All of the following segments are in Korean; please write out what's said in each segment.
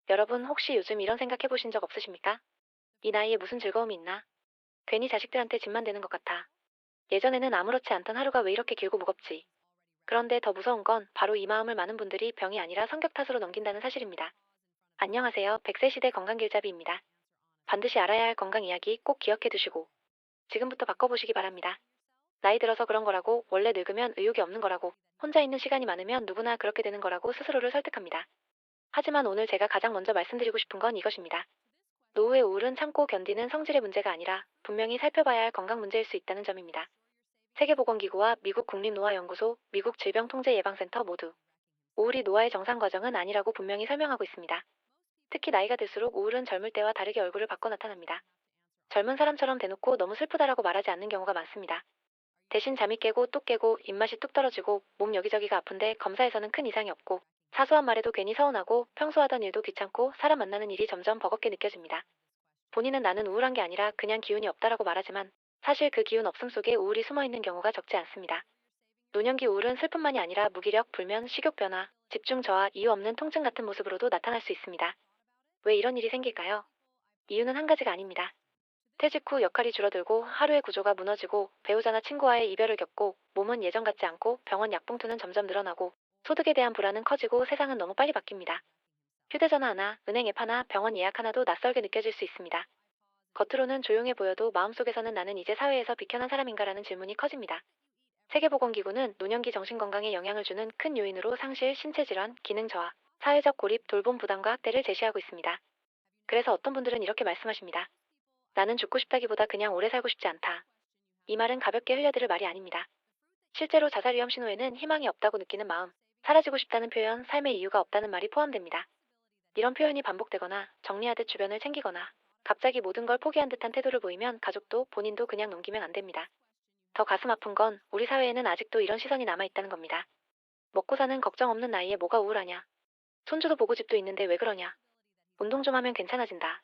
여러분 혹시 요즘 이런 생각 해보신 적 없으십니까? 이 나이에 무슨 즐거움이 있나? 괜히 자식들한테 짐만 되는 것 같아. 예전에는 아무렇지 않던 하루가 왜 이렇게 길고 무겁지? 그런데 더 무서운 건 바로 이 마음을 많은 분들이 병이 아니라 성격 탓으로 넘긴다는 사실입니다. 안녕하세요. 100세 시대 건강길잡이입니다. 반드시 알아야 할 건강 이야기 꼭 기억해 두시고 지금부터 바꿔보시기 바랍니다. 나이 들어서 그런 거라고, 원래 늙으면 의욕이 없는 거라고, 혼자 있는 시간이 많으면 누구나 그렇게 되는 거라고 스스로를 설득합니다. 하지만 오늘 제가 가장 먼저 말씀드리고 싶은 건 이것입니다. 노후의 우울은 참고 견디는 성질의 문제가 아니라 분명히 살펴봐야 할 건강 문제일 수 있다는 점입니다. 세계보건기구와 미국 국립노화연구소, 미국 질병통제예방센터 모두 우울이 노화의 정상 과정은 아니라고 분명히 설명하고 있습니다. 특히 나이가 들수록 우울은 젊을 때와 다르게 얼굴을 바꿔 나타납니다. 젊은 사람처럼 대놓고 너무 슬프다라고 말하지 않는 경우가 많습니다. 대신 잠이 깨고 또 깨고 입맛이 뚝 떨어지고 몸 여기저기가 아픈데 검사에서는 큰 이상이 없고 사소한 말에도 괜히 서운하고 평소 하던 일도 귀찮고 사람 만나는 일이 점점 버겁게 느껴집니다. 본인은 나는 우울한 게 아니라 그냥 기운이 없다라고 말하지만 사실 그 기운 없음 속에 우울이 숨어 있는 경우가 적지 않습니다. 노년기 우울은 슬픔만이 아니라 무기력, 불면, 식욕 변화, 집중 저하, 이유 없는 통증 같은 모습으로도 나타날 수 있습니다. 왜 이런 일이 생길까요? 이유는 한 가지가 아닙니다. 퇴직 후 역할이 줄어들고 하루의 구조가 무너지고 배우자나 친구와의 이별을 겪고 몸은 예전 같지 않고 병원 약봉투는 점점 늘어나고 소득에 대한 불안은 커지고 세상은 너무 빨리 바뀝니다. 휴대전화 하나, 은행 앱 하나, 병원 예약 하나도 낯설게 느껴질 수 있습니다. 겉으로는 조용해 보여도 마음속에서는 나는 이제 사회에서 비켜난 사람인가라는 질문이 커집니다. 세계보건기구는 노년기 정신건강에 영향을 주는 큰 요인으로 상실, 신체질환, 기능 저하, 사회적 고립, 돌봄 부담과 학대를 제시하고 있습니다. 그래서 어떤 분들은 이렇게 말씀하십니다. 나는 죽고 싶다기보다 그냥 오래 살고 싶지 않다. 이 말은 가볍게 흘려들을 말이 아닙니다. 실제로 자살 위험 신호에는 희망이 없다고 느끼는 마음, 사라지고 싶다는 표현, 삶의 이유가 없다는 말이 포함됩니다. 이런 표현이 반복되거나 정리하듯 주변을 챙기거나 갑자기 모든 걸 포기한 듯한 태도를 보이면 가족도 본인도 그냥 넘기면 안 됩니다. 더 가슴 아픈 건 우리 사회에는 아직도 이런 시선이 남아있다는 겁니다. 먹고 사는 걱정 없는 나이에 뭐가 우울하냐. 손주도 보고 집도 있는데 왜 그러냐. 운동 좀 하면 괜찮아진다.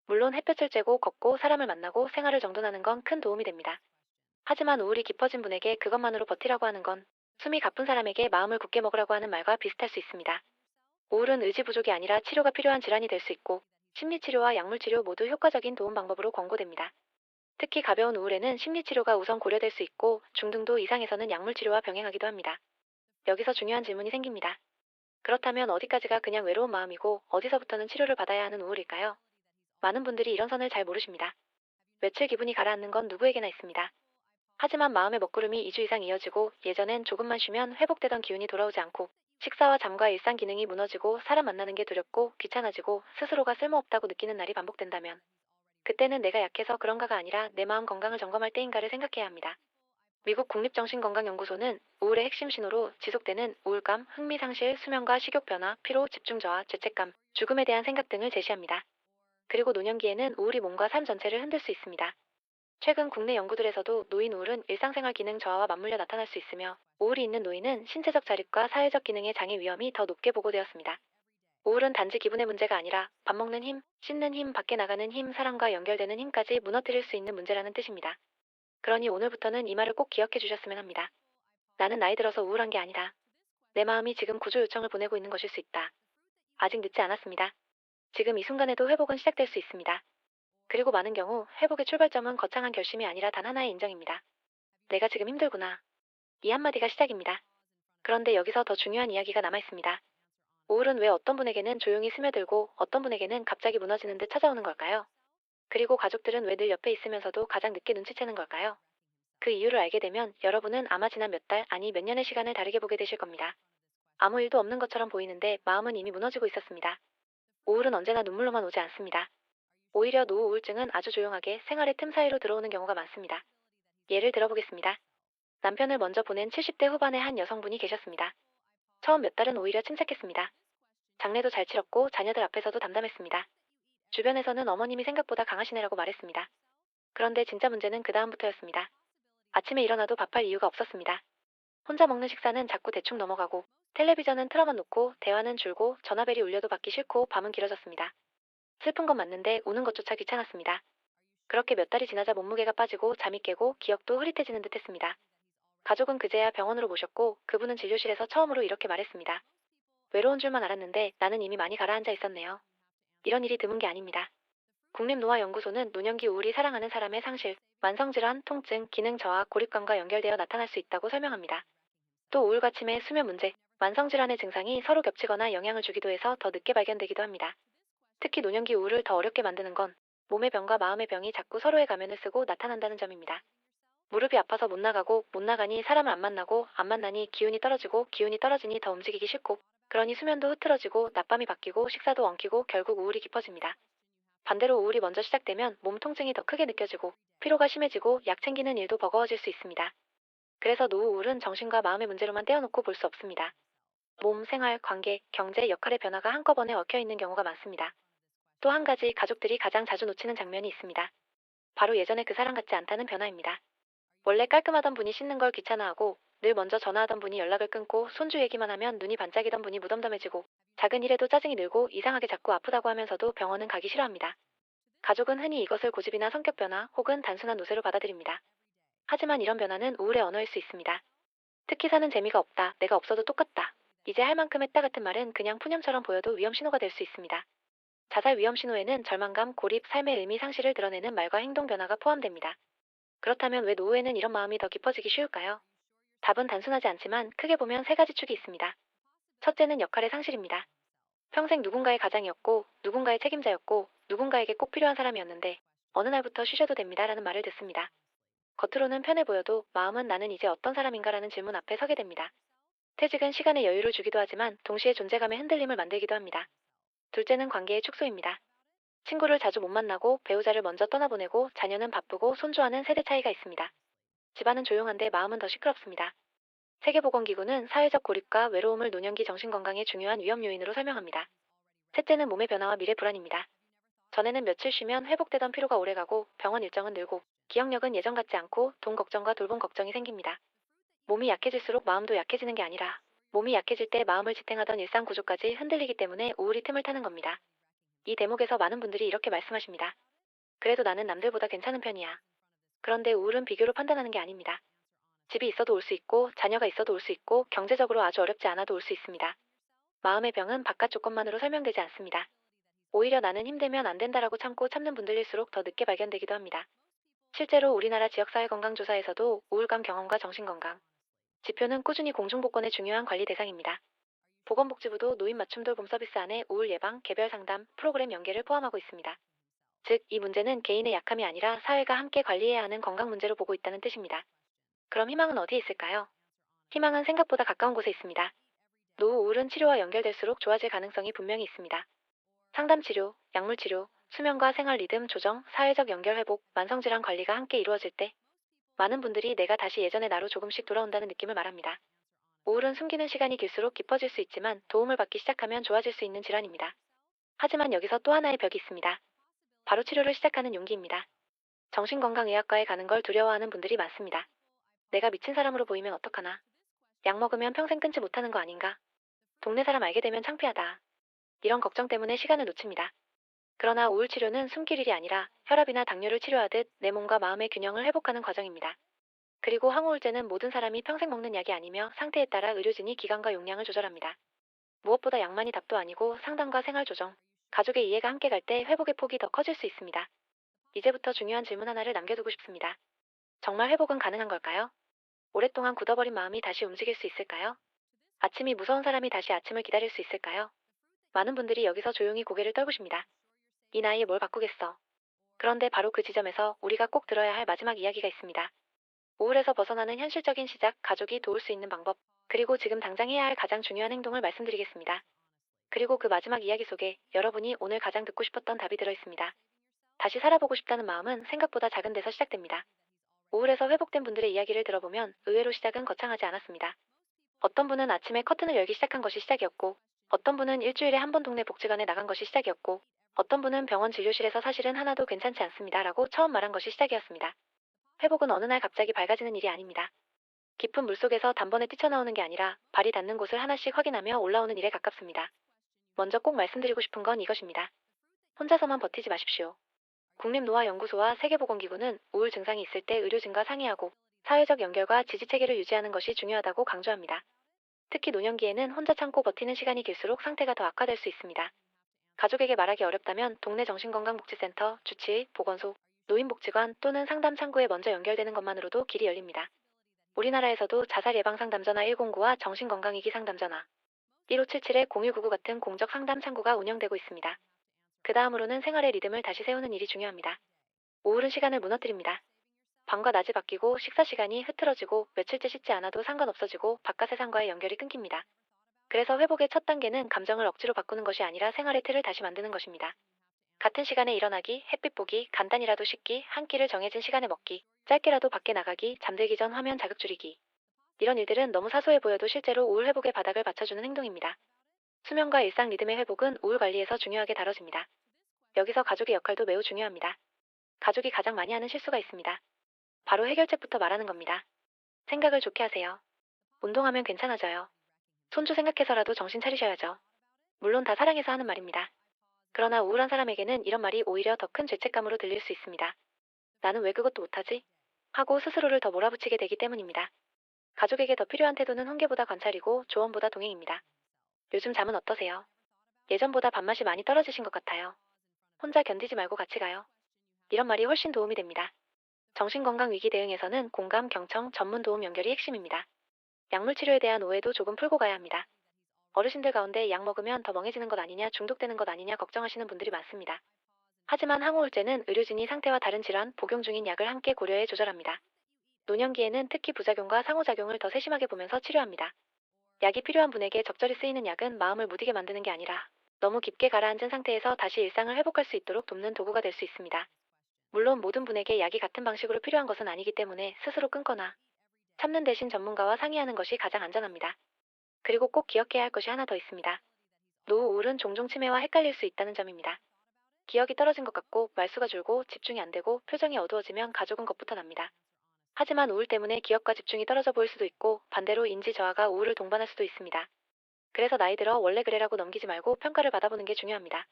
물론 햇볕을 쬐고 걷고 사람을 만나고 생활을 정돈하는 건 큰 도움이 됩니다. 하지만 우울이 깊어진 분에게 그것만으로 버티라고 하는 건 숨이 가쁜 사람에게 마음을 굳게 먹으라고 하는 말과 비슷할 수 있습니다. 우울은 의지 부족이 아니라 치료가 필요한 질환이 될 수 있고 심리치료와 약물치료 모두 효과적인 도움 방법으로 권고됩니다. 특히 가벼운 우울에는 심리치료가 우선 고려될 수 있고 중등도 이상에서는 약물치료와 병행하기도 합니다. 여기서 중요한 질문이 생깁니다. 그렇다면 어디까지가 그냥 외로운 마음이고 어디서부터는 치료를 받아야 하는 우울일까요? 많은 분들이 이런 선을 잘 모르십니다. 며칠 기분이 가라앉는 건 누구에게나 있습니다. 하지만 마음의 먹구름이 2주 이상 이어지고 예전엔 조금만 쉬면 회복되던 기운이 돌아오지 않고 식사와 잠과 일상 기능이 무너지고 사람 만나는 게 두렵고 귀찮아지고 스스로가 쓸모없다고 느끼는 날이 반복된다면 그때는 내가 약해서 그런가가 아니라 내 마음 건강을 점검할 때인가를 생각해야 합니다. 미국 국립정신건강연구소는 우울의 핵심 신호로 지속되는 우울감, 흥미상실, 수면과 식욕 변화, 피로, 집중 저하, 죄책감, 죽음에 대한 생각 등을 제시합니다. 그리고 노년기에는 우울이 몸과 삶 전체를 흔들 수 있습니다. 최근 국내 연구들에서도 노인 우울은 일상생활 기능 저하와 맞물려 나타날 수 있으며 우울이 있는 노인은 신체적 자립과 사회적 기능의 장애 위험이 더 높게 보고되었습니다. 우울은 단지 기분의 문제가 아니라 밥 먹는 힘, 씻는 힘, 밖에 나가는 힘, 사람과 연결되는 힘까지 무너뜨릴 수 있는 문제라는 뜻입니다. 그러니 오늘부터는 이 말을 꼭 기억해 주셨으면 합니다. 나는 나이 들어서 우울한 게 아니다. 내 마음이 지금 구조 요청을 보내고 있는 것일 수 있다. 아직 늦지 않았습니다. 지금 이 순간에도 회복은 시작될 수 있습니다. 그리고 많은 경우 회복의 출발점은 거창한 결심이 아니라 단 하나의 인정입니다. 내가 지금 힘들구나. 이 한마디가 시작입니다. 그런데 여기서 더 중요한 이야기가 남아 있습니다. 우울은 왜 어떤 분에게는 조용히 스며들고 어떤 분에게는 갑자기 무너지는 듯 찾아오는 걸까요? 그리고 가족들은 왜 늘 옆에 있으면서도 가장 늦게 눈치채는 걸까요? 그 이유를 알게 되면 여러분은 아마 지난 몇 달, 아니 몇 년의 시간을 다르게 보게 되실 겁니다. 아무 일도 없는 것처럼 보이는데 마음은 이미 무너지고 있었습니다. 우울은 언제나 눈물로만 오지 않습니다. 오히려 노후 우울증은 아주 조용하게 생활의 틈 사이로 들어오는 경우가 많습니다. 예를 들어보겠습니다. 남편을 먼저 보낸 70대 후반의 한 여성분이 계셨습니다. 처음 몇 달은 오히려 침착했습니다. 장례도 잘 치렀고 자녀들 앞에서도 담담했습니다. 주변에서는 어머님이 생각보다 강하시네라고 말했습니다. 그런데 진짜 문제는 그 다음부터였습니다. 아침에 일어나도 밥할 이유가 없었습니다. 혼자 먹는 식사는 자꾸 대충 넘어가고 텔레비전은 틀어만 놓고 대화는 줄고 전화벨이 울려도 받기 싫고 밤은 길어졌습니다. 슬픈 건 맞는데 우는 것조차 귀찮았습니다. 그렇게 몇 달이 지나자 몸무게가 빠지고 잠이 깨고 기억도 흐릿해지는 듯 했습니다. 가족은 그제야 병원으로 모셨고 그분은 진료실에서 처음으로 이렇게 말했습니다. 외로운 줄만 알았는데 나는 이미 많이 가라앉아 있었네요. 이런 일이 드문 게 아닙니다. 국립노화연구소는 노년기 우울이 사랑하는 사람의 상실, 만성질환, 통증, 기능 저하, 고립감과 연결되어 나타날 수 있다고 설명합니다. 또 우울과 치매, 수면 문제, 만성질환의 증상이 서로 겹치거나 영향을 주기도 해서 더 늦게 발견되기도 합니다. 특히 노년기 우울을 더 어렵게 만드는 건 몸의 병과 마음의 병이 자꾸 서로의 가면을 쓰고 나타난다는 점입니다. 무릎이 아파서 못 나가고 못 나가니 사람을 안 만나고 안 만나니 기운이 떨어지고 기운이 떨어지니 더 움직이기 싫고 그러니 수면도 흐트러지고 낮밤이 바뀌고 식사도 엉키고 결국 우울이 깊어집니다. 반대로 우울이 먼저 시작되면 몸 통증이 더 크게 느껴지고 피로가 심해지고 약 챙기는 일도 버거워질 수 있습니다. 그래서 노후 우울은 정신과 마음의 문제로만 떼어놓고 볼 수 없습니다. 몸, 생활, 관계, 경제, 역할의 변화가 한꺼번에 얽혀 있는 경우가 많습니다. 또 한 가지 가족들이 가장 자주 놓치는 장면이 있습니다. 바로 예전에 그 사람 같지 않다는 변화입니다. 원래 깔끔하던 분이 씻는 걸 귀찮아하고 늘 먼저 전화하던 분이 연락을 끊고 손주 얘기만 하면 눈이 반짝이던 분이 무덤덤해지고 작은 일에도 짜증이 늘고 이상하게 자꾸 아프다고 하면서도 병원은 가기 싫어합니다. 가족은 흔히 이것을 고집이나 성격 변화 혹은 단순한 노쇠로 받아들입니다. 하지만 이런 변화는 우울의 언어일 수 있습니다. 특히 사는 재미가 없다, 내가 없어도 똑같다, 이제 할 만큼 했다 같은 말은 그냥 푸념처럼 보여도 위험 신호가 될 수 있습니다. 자살 위험 신호에는 절망감, 고립, 삶의 의미 상실을 드러내는 말과 행동 변화가 포함됩니다. 그렇다면 왜 노후에는 이런 마음이 더 깊어지기 쉬울까요? 답은 단순하지 않지만 크게 보면 세 가지 축이 있습니다. 첫째는 역할의 상실입니다. 평생 누군가의 가장이었고, 누군가의 책임자였고, 누군가에게 꼭 필요한 사람이었는데, 어느 날부터 쉬셔도 됩니다라는 말을 듣습니다. 겉으로는 편해 보여도 마음은 나는 이제 어떤 사람인가라는 질문 앞에 서게 됩니다. 퇴직은 시간의 여유를 주기도 하지만 동시에 존재감의 흔들림을 만들기도 합니다. 둘째는 관계의 축소입니다. 친구를 자주 못 만나고 배우자를 먼저 떠나보내고 자녀는 바쁘고 손주와는 세대 차이가 있습니다. 집안은 조용한데 마음은 더 시끄럽습니다. 세계보건기구는 사회적 고립과 외로움을 노년기 정신건강의 중요한 위험 요인으로 설명합니다. 셋째는 몸의 변화와 미래 불안입니다. 전에는 며칠 쉬면 회복되던 피로가 오래가고 병원 일정은 늘고 기억력은 예전 같지 않고 돈 걱정과 돌봄 걱정이 생깁니다. 몸이 약해질수록 마음도 약해지는 게 아니라 몸이 약해질 때 마음을 지탱하던 일상 구조까지 흔들리기 때문에 우울이 틈을 타는 겁니다. 이 대목에서 많은 분들이 이렇게 말씀하십니다. 그래도 나는 남들보다 괜찮은 편이야. 그런데 우울은 비교로 판단하는 게 아닙니다. 집이 있어도 올 수 있고 자녀가 있어도 올 수 있고 경제적으로 아주 어렵지 않아도 올 수 있습니다. 마음의 병은 바깥 조건만으로 설명되지 않습니다. 오히려 나는 힘들면 안 된다라고 참고 참는 분들일수록 더 늦게 발견되기도 합니다. 실제로 우리나라 지역사회건강조사에서도 우울감 경험과 정신건강 지표는 꾸준히 공중보건의 중요한 관리 대상입니다. 보건복지부도 노인 맞춤 돌봄 서비스 안에 우울 예방, 개별 상담, 프로그램 연계를 포함하고 있습니다. 즉, 이 문제는 개인의 약함이 아니라 사회가 함께 관리해야 하는 건강 문제로 보고 있다는 뜻입니다. 그럼 희망은 어디에 있을까요? 희망은 생각보다 가까운 곳에 있습니다. 노후 우울은 치료와 연결될수록 좋아질 가능성이 분명히 있습니다. 상담 치료, 약물 치료, 수면과 생활 리듬 조정, 사회적 연결 회복, 만성질환 관리가 함께 이루어질 때 많은 분들이 내가 다시 예전의 나로 조금씩 돌아온다는 느낌을 말합니다. 우울은 숨기는 시간이 길수록 깊어질 수 있지만 도움을 받기 시작하면 좋아질 수 있는 질환입니다. 하지만 여기서 또 하나의 벽이 있습니다. 바로 치료를 시작하는 용기입니다. 정신건강의학과에 가는 걸 두려워하는 분들이 많습니다. 내가 미친 사람으로 보이면 어떡하나? 약 먹으면 평생 끊지 못하는 거 아닌가? 동네 사람 알게 되면 창피하다. 이런 걱정 때문에 시간을 놓칩니다. 그러나 우울 치료는 숨길 일이 아니라 혈압이나 당뇨를 치료하듯 내 몸과 마음의 균형을 회복하는 과정입니다. 그리고 항우울제는 모든 사람이 평생 먹는 약이 아니며 상태에 따라 의료진이 기간과 용량을 조절합니다. 무엇보다 약만이 답도 아니고 상담과 생활 조정, 가족의 이해가 함께 갈 때 회복의 폭이 더 커질 수 있습니다. 이제부터 중요한 질문 하나를 남겨두고 싶습니다. 정말 회복은 가능한 걸까요? 오랫동안 굳어버린 마음이 다시 움직일 수 있을까요? 아침이 무서운 사람이 다시 아침을 기다릴 수 있을까요? 많은 분들이 여기서 조용히 고개를 떨구십니다. 이 나이에 뭘 바꾸겠어. 그런데 바로 그 지점에서 우리가 꼭 들어야 할 마지막 이야기가 있습니다. 우울에서 벗어나는 현실적인 시작, 가족이 도울 수 있는 방법, 그리고 지금 당장 해야 할 가장 중요한 행동을 말씀드리겠습니다. 그리고 그 마지막 이야기 속에 여러분이 오늘 가장 듣고 싶었던 답이 들어있습니다. 다시 살아보고 싶다는 마음은 생각보다 작은 데서 시작됩니다. 우울에서 회복된 분들의 이야기를 들어보면 의외로 시작은 거창하지 않았습니다. 어떤 분은 아침에 커튼을 열기 시작한 것이 시작이었고, 어떤 분은 일주일에 한 번 동네 복지관에 나간 것이 시작이었고, 어떤 분은 병원 진료실에서 사실은 하나도 괜찮지 않습니다 라고 처음 말한 것이 시작이었습니다. 회복은 어느 날 갑자기 밝아지는 일이 아닙니다. 깊은 물속에서 단번에 뛰쳐나오는 게 아니라 발이 닿는 곳을 하나씩 확인하며 올라오는 일에 가깝습니다. 먼저 꼭 말씀드리고 싶은 건 이것입니다. 혼자서만 버티지 마십시오. 국립노화연구소와 세계보건기구는 우울 증상이 있을 때 의료진과 상의하고 사회적 연결과 지지체계를 유지하는 것이 중요하다고 강조합니다. 특히 노년기에는 혼자 참고 버티는 시간이 길수록 상태가 더 악화될 수 있습니다. 가족에게 말하기 어렵다면 동네 정신건강복지센터, 주치의, 보건소, 노인복지관 또는 상담창구에 먼저 연결되는 것만으로도 길이 열립니다. 우리나라에서도 자살 예방 상담전화 109와 정신건강위기 상담전화 1577-0199 같은 공적 상담 창구가 운영되고 있습니다. 그 다음으로는 생활의 리듬을 다시 세우는 일이 중요합니다. 우울은 시간을 무너뜨립니다. 밤과 낮이 바뀌고 식사 시간이 흐트러지고 며칠째 씻지 않아도 상관없어지고 바깥 세상과의 연결이 끊깁니다. 그래서 회복의 첫 단계는 감정을 억지로 바꾸는 것이 아니라 생활의 틀을 다시 만드는 것입니다. 같은 시간에 일어나기, 햇빛 보기, 간단히라도 씻기, 한 끼를 정해진 시간에 먹기, 짧게라도 밖에 나가기, 잠들기 전 화면 자극 줄이기. 이런 일들은 너무 사소해 보여도 실제로 우울 회복의 바닥을 받쳐주는 행동입니다. 수면과 일상 리듬의 회복은 우울 관리에서 중요하게 다뤄집니다. 여기서 가족의 역할도 매우 중요합니다. 가족이 가장 많이 하는 실수가 있습니다. 바로 해결책부터 말하는 겁니다. 생각을 좋게 하세요. 운동하면 괜찮아져요. 손주 생각해서라도 정신 차리셔야죠. 물론 다 사랑해서 하는 말입니다. 그러나 우울한 사람에게는 이런 말이 오히려 더 큰 죄책감으로 들릴 수 있습니다. 나는 왜 그것도 못하지? 하고 스스로를 더 몰아붙이게 되기 때문입니다. 가족에게 더 필요한 태도는 훈계보다 관찰이고 조언보다 동행입니다. 요즘 잠은 어떠세요? 예전보다 밥맛이 많이 떨어지신 것 같아요. 혼자 견디지 말고 같이 가요. 이런 말이 훨씬 도움이 됩니다. 정신건강 위기 대응에서는 공감, 경청, 전문 도움 연결이 핵심입니다. 약물 치료에 대한 오해도 조금 풀고 가야 합니다. 어르신들 가운데 약 먹으면 더 멍해지는 것 아니냐, 중독되는 것 아니냐 걱정하시는 분들이 많습니다. 하지만 항우울제는 의료진이 상태와 다른 질환, 복용 중인 약을 함께 고려해 조절합니다. 노년기에는 특히 부작용과 상호작용을 더 세심하게 보면서 치료합니다. 약이 필요한 분에게 적절히 쓰이는 약은 마음을 무디게 만드는 게 아니라 너무 깊게 가라앉은 상태에서 다시 일상을 회복할 수 있도록 돕는 도구가 될 수 있습니다. 물론 모든 분에게 약이 같은 방식으로 필요한 것은 아니기 때문에 스스로 끊거나 참는 대신 전문가와 상의하는 것이 가장 안전합니다. 그리고 꼭 기억해야 할 것이 하나 더 있습니다. 노후 우울은 종종 치매와 헷갈릴 수 있다는 점입니다. 기억이 떨어진 것 같고 말수가 줄고 집중이 안 되고 표정이 어두워지면 가족은 겁부터 납니다. 하지만 우울 때문에 기억과 집중이 떨어져 보일 수도 있고 반대로 인지 저하가 우울을 동반할 수도 있습니다. 그래서 나이 들어 원래 그래라고 넘기지 말고 평가를 받아보는 게 중요합니다.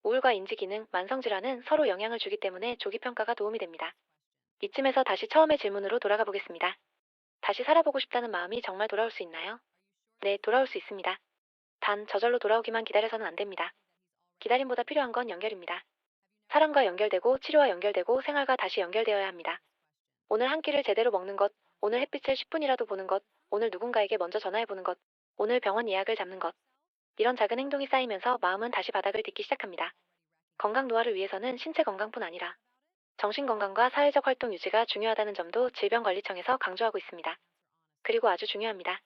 우울과 인지 기능, 만성 질환은 서로 영향을 주기 때문에 조기 평가가 도움이 됩니다. 이쯤에서 다시 처음의 질문으로 돌아가 보겠습니다. 다시 살아보고 싶다는 마음이 정말 돌아올 수 있나요? 네, 돌아올 수 있습니다. 단 저절로 돌아오기만 기다려서는 안 됩니다. 기다림보다 필요한 건 연결입니다. 사람과 연결되고 치료와 연결되고 생활과 다시 연결되어야 합니다. 오늘 한 끼를 제대로 먹는 것, 오늘 햇빛을 10분이라도 보는 것, 오늘 누군가에게 먼저 전화해보는 것, 오늘 병원 예약을 잡는 것. 이런 작은 행동이 쌓이면서 마음은 다시 바닥을 딛기 시작합니다. 건강 노화를 위해서는 신체 건강뿐 아니라 정신 건강과 사회적 활동 유지가 중요하다는 점도 질병관리청에서 강조하고 있습니다. 그리고 아주 중요합니다.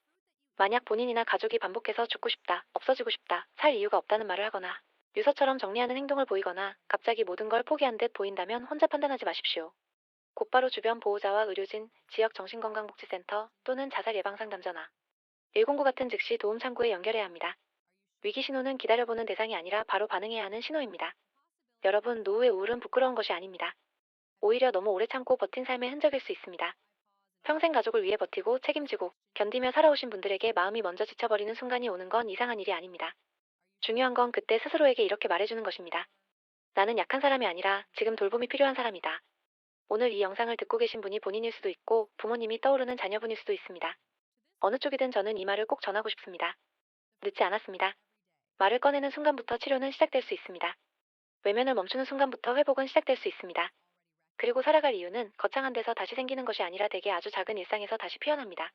만약 본인이나 가족이 반복해서 죽고 싶다, 없어지고 싶다, 살 이유가 없다는 말을 하거나 유서처럼 정리하는 행동을 보이거나 갑자기 모든 걸 포기한 듯 보인다면 혼자 판단하지 마십시오. 곧바로 주변 보호자와 의료진, 지역 정신건강복지센터 또는 자살 예방상담 전화 109 같은 즉시 도움 창구에 연결해야 합니다. 위기 신호는 기다려보는 대상이 아니라 바로 반응해야 하는 신호입니다. 여러분, 노후의 우울은 부끄러운 것이 아닙니다. 오히려 너무 오래 참고 버틴 삶의 흔적일 수 있습니다. 평생 가족을 위해 버티고 책임지고 견디며 살아오신 분들에게 마음이 먼저 지쳐버리는 순간이 오는 건 이상한 일이 아닙니다. 중요한 건 그때 스스로에게 이렇게 말해주는 것입니다. 나는 약한 사람이 아니라 지금 돌봄이 필요한 사람이다. 오늘 이 영상을 듣고 계신 분이 본인일 수도 있고 부모님이 떠오르는 자녀분일 수도 있습니다. 어느 쪽이든 저는 이 말을 꼭 전하고 싶습니다. 늦지 않았습니다. 말을 꺼내는 순간부터 치료는 시작될 수 있습니다. 외면을 멈추는 순간부터 회복은 시작될 수 있습니다. 그리고 살아갈 이유는 거창한 데서 다시 생기는 것이 아니라 대개 아주 작은 일상에서 다시 피어납니다.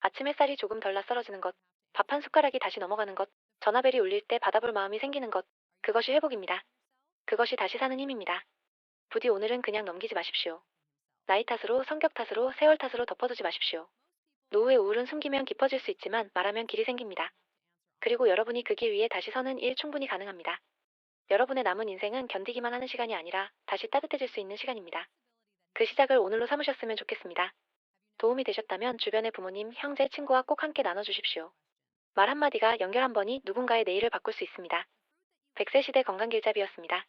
아침 햇살이 조금 덜 낯설어지는 것, 밥 한 숟가락이 다시 넘어가는 것, 전화벨이 울릴 때 받아볼 마음이 생기는 것, 그것이 회복입니다. 그것이 다시 사는 힘입니다. 부디 오늘은 그냥 넘기지 마십시오. 나이 탓으로, 성격 탓으로, 세월 탓으로 덮어두지 마십시오. 노후의 우울은 숨기면 깊어질 수 있지만 말하면 길이 생깁니다. 그리고 여러분이 그 길 위에 다시 서는 일 충분히 가능합니다. 여러분의 남은 인생은 견디기만 하는 시간이 아니라 다시 따뜻해질 수 있는 시간입니다. 그 시작을 오늘로 삼으셨으면 좋겠습니다. 도움이 되셨다면 주변의 부모님, 형제, 친구와 꼭 함께 나눠주십시오. 말 한마디가 연결 한 번이 누군가의 내일을 바꿀 수 있습니다. 100세 시대 건강길잡이였습니다.